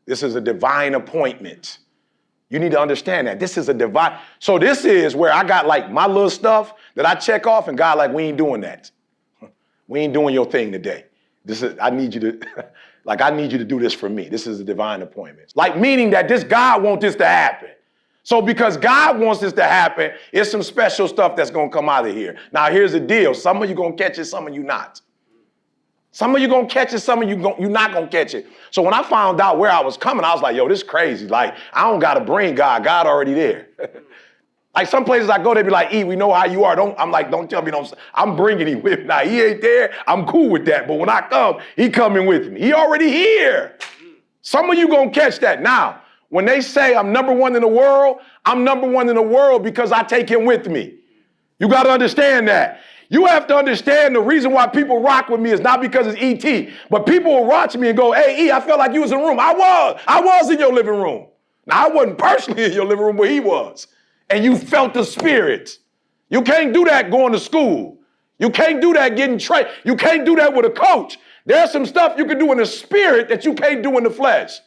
This is a divine appointment. You need to understand that. This is a divine. So this is where I got like my little stuff that I check off, and God like, we ain't doing that. We ain't doing your thing today. I need you to do this for me. This is a divine appointment. Like meaning that God wants this to happen. So because God wants this to happen, it's some special stuff that's going to come out of here. Now here's the deal. Some of you going to catch it, some of you not. Some of you going to catch it, some of you you're not going to catch it. So when I found out where I was coming, I was like, yo, this is crazy. Like, I don't got to bring God. God already there. Like some places I go, they be like, E, we know how you are. I'm like, don't tell me, I'm bringing him with me. Now, he ain't there. I'm cool with that. But when I come, he coming with me. He already here. Some of you going to catch that. Now, when they say I'm number one in the world, I'm number one in the world because I take him with me. You got to understand that. You have to understand the reason why people rock with me is not because it's E.T., but people will watch me and go, hey, E, I felt like you was in the room. I was in your living room. Now, I wasn't personally in your living room, but he was. And you felt the spirit. You can't do that going to school. You can't do that getting trained. You can't do that with a coach. There's some stuff you can do in the spirit that you can't do in the flesh.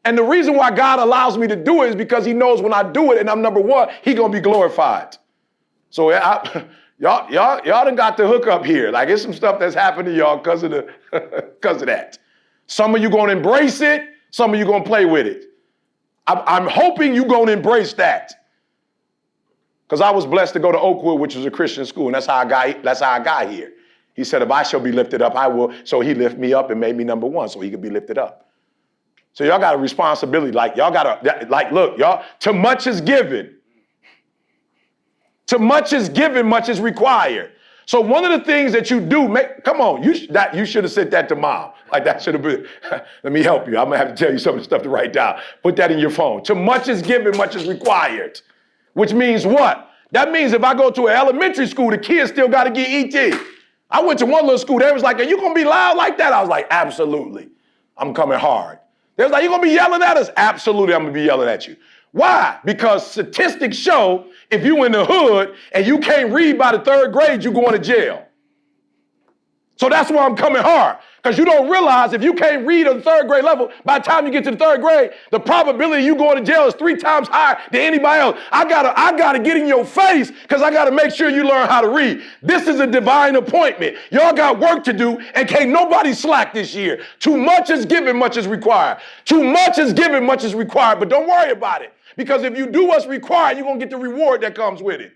And the reason why God allows me to do it is because he knows when I do it and I'm number one, he going to be glorified. So y'all done got the hook up here. Like it's some stuff that's happened to y'all because of that. Some of you going to embrace it. Some of you going to play with it. I'm hoping you going to embrace that. Because I was blessed to go to Oakwood, which was a Christian school, and that's how I got here. He said, if I shall be lifted up, I will. So he lifted me up and made me number one so he could be lifted up. So y'all got a responsibility. Like y'all got to, like, look, y'all, to much is given. To much is given, much is required. So one of the things that you do, come on, you should have said that to mom. Like that should have been, let me help you. I'm going to have to tell you some of the stuff to write down. Put that in your phone. To much is given, much is required. Which means what? That means if I go to an elementary school, the kids still got to get ET. I went to one little school. They was like, are you going to be loud like that? I was like, absolutely. I'm coming hard. They was like, you going to be yelling at us? Absolutely, I'm going to be yelling at you. Why? Because statistics show if you in the hood and you can't read by the third grade, you going to jail. So that's why I'm coming hard. Because you don't realize if you can't read at the third grade level, by the time you get to the third grade, the probability of you going to jail is 3 times higher than anybody else. I gotta get in your face because I gotta make sure you learn how to read. This is a divine appointment. Y'all got work to do and can't nobody slack this year. Too much is given, much is required. Too much is given, much is required. But don't worry about it. Because if you do what's required, you're gonna get the reward that comes with it.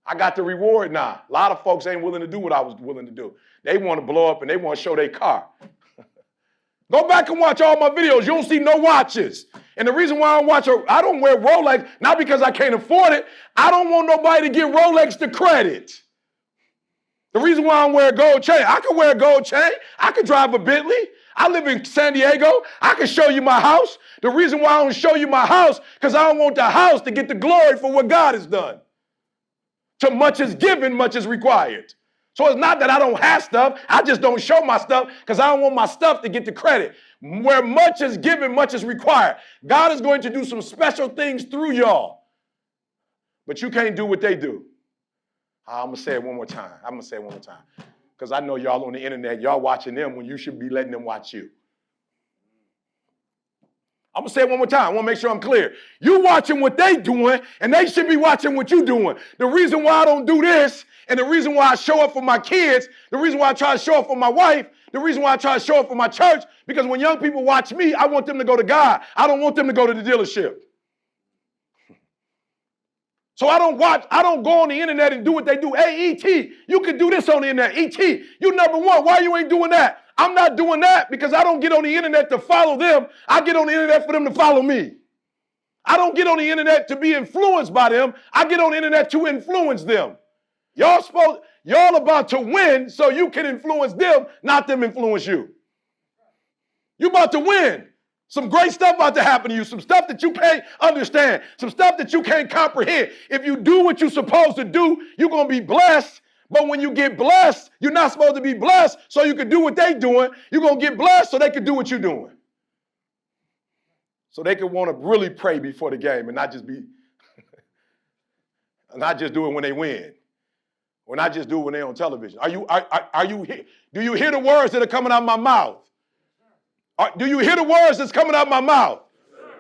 I got the reward now. A lot of folks ain't willing to do what I was willing to do. They want to blow up and they want to show their car. Go back and watch all my videos. You don't see no watches. And the reason why I don't wear Rolex, not because I can't afford it. I don't want nobody to give Rolex the credit. The reason why I wear a gold chain, I can wear a gold chain. I can drive a Bentley. I live in San Diego. I can show you my house. The reason why I don't show you my house, because I don't want the house to get the glory for what God has done. To much is given, much is required. So it's not that I don't have stuff. I just don't show my stuff because I don't want my stuff to get the credit. Where much is given, much is required. God is going to do some special things through y'all. But you can't do what they do. I'm going to say it one more time. Because I know y'all on the internet, y'all watching them when you should be letting them watch you. I'm going to say it one more time. I want to make sure I'm clear. You watching what they doing, and they should be watching what you doing. The reason why I don't do this, and the reason why I show up for my kids, the reason why I try to show up for my wife, the reason why I try to show up for my church, because when young people watch me, I want them to go to God. I don't want them to go to the dealership. So I don't go on the internet and do what they do. Hey, E.T., you can do this on the internet. E.T., you number one. Why you ain't doing that? I'm not doing that because I don't get on the internet to follow them. I get on the internet for them to follow me. I don't get on the internet to be influenced by them. I get on the internet to influence them. Y'all about to win so you can influence them, not them influence you. You about to win. Some great stuff about to happen to you. Some stuff that you can't understand. Some stuff that you can't comprehend. If you do what you're supposed to do, you're going to be blessed. But when you get blessed, you're not supposed to be blessed so you can do what they're doing. You're going to get blessed so they can do what you're doing. So they can want to really pray before the game and not just do it when they win. Or not just do it when they're on television. Are you here? Do you hear the words that are coming out of my mouth? Do you hear the words that's coming out of my mouth?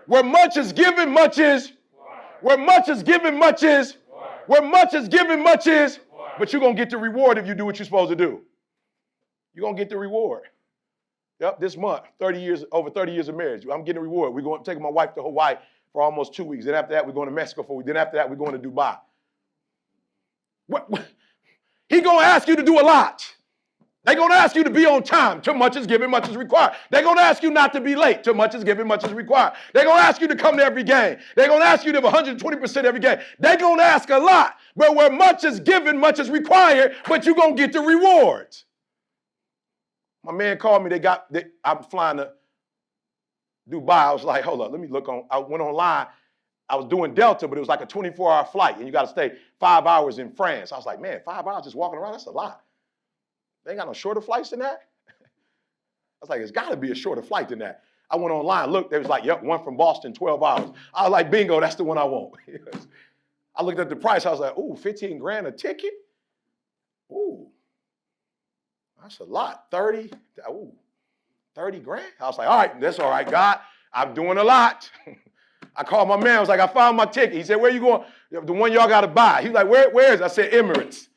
Where much is given, much is. Where much is given, much is. Where much is given, much is. But you're going to get the reward if you do what you're supposed to do. You're going to get the reward. Yep, this month, over 30 years of marriage. I'm getting a reward. We're going to take my wife to Hawaii for almost 2 weeks. Then after that, we're going to Mexico for a week. Then after that, we're going to Dubai. He's going to ask you to do a lot. They're going to ask you to be on time. Too much is given, much is required. They're going to ask you not to be late. Too much is given, much is required. They're going to ask you to come to every game. They're going to ask you to have 120% every game. They're going to ask a lot. But where much is given, much is required, but you're going to get the rewards. My man called me. I'm flying to Dubai. I was like, hold up, let me look on. I went online. I was doing Delta, but it was like a 24-hour flight, and you got to stay 5 hours in France. I was like, man, 5 hours just walking around, that's a lot. They ain't got no shorter flights than that? I was like, it's got to be a shorter flight than that. I went online, looked, they was like, yep, one from Boston, 12 hours. I was like, bingo, that's the one I want. I looked at the price, I was like, ooh, 15 grand a ticket? Ooh, that's a lot, 30 grand? I was like, all right, that's all right, God, I'm doing a lot. I called my man, I was like, I found my ticket. He said, where you going? The one y'all got to buy. He was like, where is it? I said, Emirates.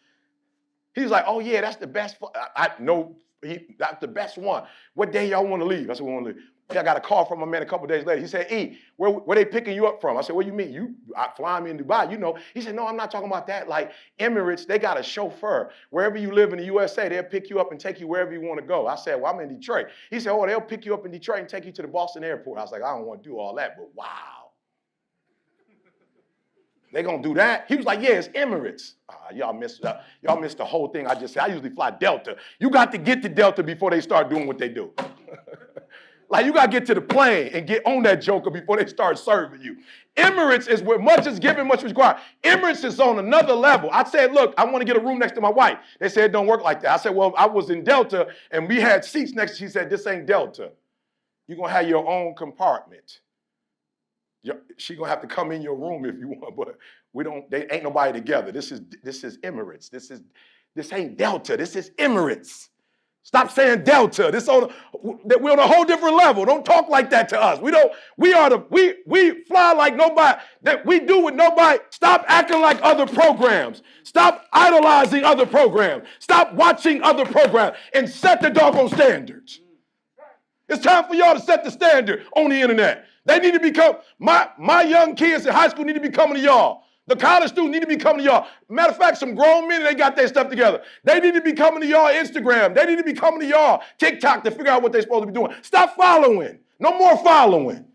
He was like, oh, yeah, that's the best. That's the best one. What day y'all want to leave? I said, we want to leave. I got a call from my man a couple of days later. He said, E, where they picking you up from? I said, what do you mean? You flying me in Dubai, you know. He said, no, I'm not talking about that. Like Emirates, they got a chauffeur. Wherever you live in the USA, they'll pick you up and take you wherever you want to go. I said, well, I'm in Detroit. He said, oh, they'll pick you up in Detroit and take you to the Boston airport. I was like, I don't want to do all that, but wow. They gonna do that? He was like, yeah, it's Emirates. Y'all missed the whole thing I just said. I usually fly Delta. You got to get to Delta before they start doing what they do. Like you gotta get to the plane and get on that joker before they start serving you. Emirates is where much is given, much is required. Emirates is on another level. I said, look, I want to get a room next to my wife. They said it don't work like that. I said, well, I was in Delta and we had seats next. She said, this ain't Delta. You're gonna have your own compartment. She gonna have to come in your room if you want, but they ain't nobody together. This is Emirates. This ain't Delta. This is Emirates. Stop saying Delta. We're on a whole different level. Don't talk like that to us. We fly like nobody. That we do with nobody. Stop acting like other programs. Stop idolizing other programs. Stop watching other programs and set the doggone standards. It's time for y'all to set the standard on the internet. They need to become, my young kids in high school need to be coming to y'all. The college students need to be coming to y'all. Matter of fact, some grown men, they got their stuff together. They need to be coming to y'all Instagram. They need to be coming to y'all TikTok to figure out what they're supposed to be doing. Stop following. No more following.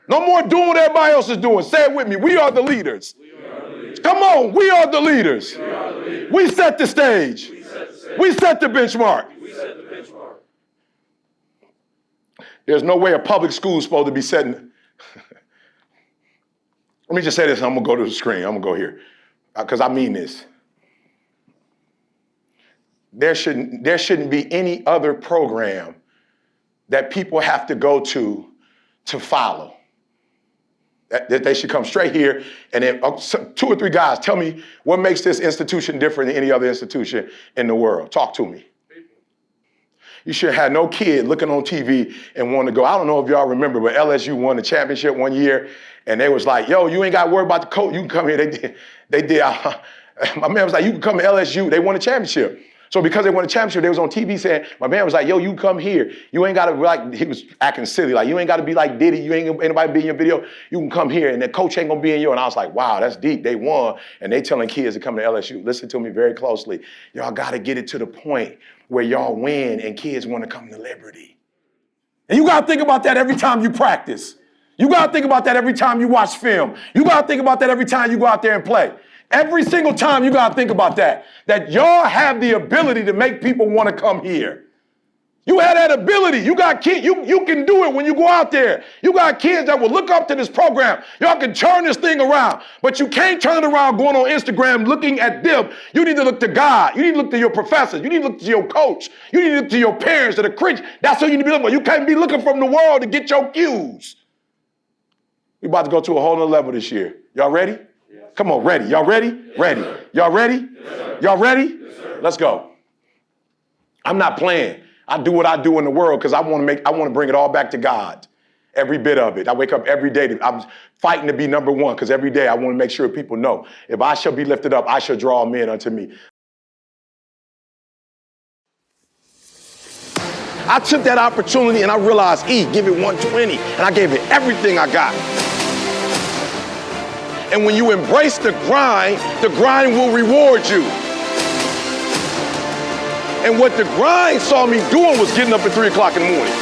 No more doing what everybody else is doing. Say it with me. We are the leaders. Come on, we are the leaders. We set the stage. We set the benchmark. There's no way a public school is supposed to be setting. Let me just say this, and I'm going to go to the screen. I'm going to go here, because I mean this. There shouldn't be any other program that people have to go to follow. That they should come straight here, and then 2 or 3 guys, tell me what makes this institution different than any other institution in the world. Talk to me. You should have no kid looking on TV and want to go. I don't know if y'all remember, but LSU won the championship one year, and they was like, yo, you ain't got to worry about the coach. You can come here. They did. My man was like, you can come to LSU. They won the championship. So because they won the championship, they was on TV saying, my man was like, yo, you can come here. You ain't got to, like, he was acting silly. Like, you ain't got to be like Diddy. You ain't anybody be in your video. You can come here, and the coach ain't going to be in you. And I was like, wow, that's deep. They won, and they telling kids to come to LSU. Listen to me very closely. Y'all got to get it to the point where y'all win and kids want to come to Liberty. And you got to think about that every time you practice. You got to think about that every time you watch film. You got to think about that every time you go out there and play. Every single time you got to think about that y'all have the ability to make people want to come here. You have that ability. You got kids. You can do it when you go out there. You got kids that will look up to this program. Y'all can turn this thing around, but you can't turn it around going on Instagram looking at them. You need to look to God. You need to look to your professors. You need to look to your coach. You need to look to your parents that are Christian. That's who you need to be looking for. You can't be looking from the world to get your cues. We're about to go to a whole nother level this year. Y'all ready? Yes. Come on, ready. Y'all ready? Yes, ready. Sir. Y'all ready? Yes, y'all ready? Yes, let's go. I'm not playing. I do what I do in the world because I want to bring it all back to God. Every bit of it. I wake up every day. I'm fighting to be number one because every day I want to make sure people know if I shall be lifted up, I shall draw men unto me. I took that opportunity and I realized, give it 120, and I gave it everything I got. And when you embrace the grind will reward you. And what the grind saw me doing was getting up at 3 o'clock in the morning.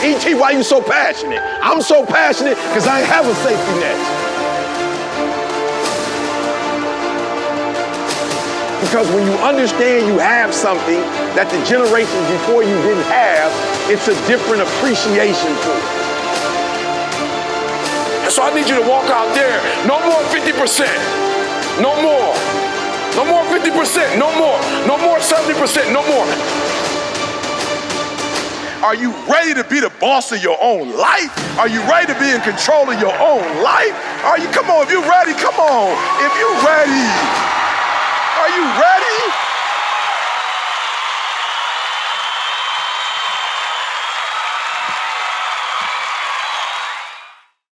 E.T., why you so passionate? I'm so passionate because I ain't have a safety net. Because when you understand you have something that the generations before you didn't have, it's a different appreciation for it. And so I need you to walk out there, no more 50%, no more. No more 50%, no more. No more 70%, no more. Are you ready to be the boss of your own life? Are you ready to be in control of your own life? Come on, if you're ready, come on. If you're ready, are you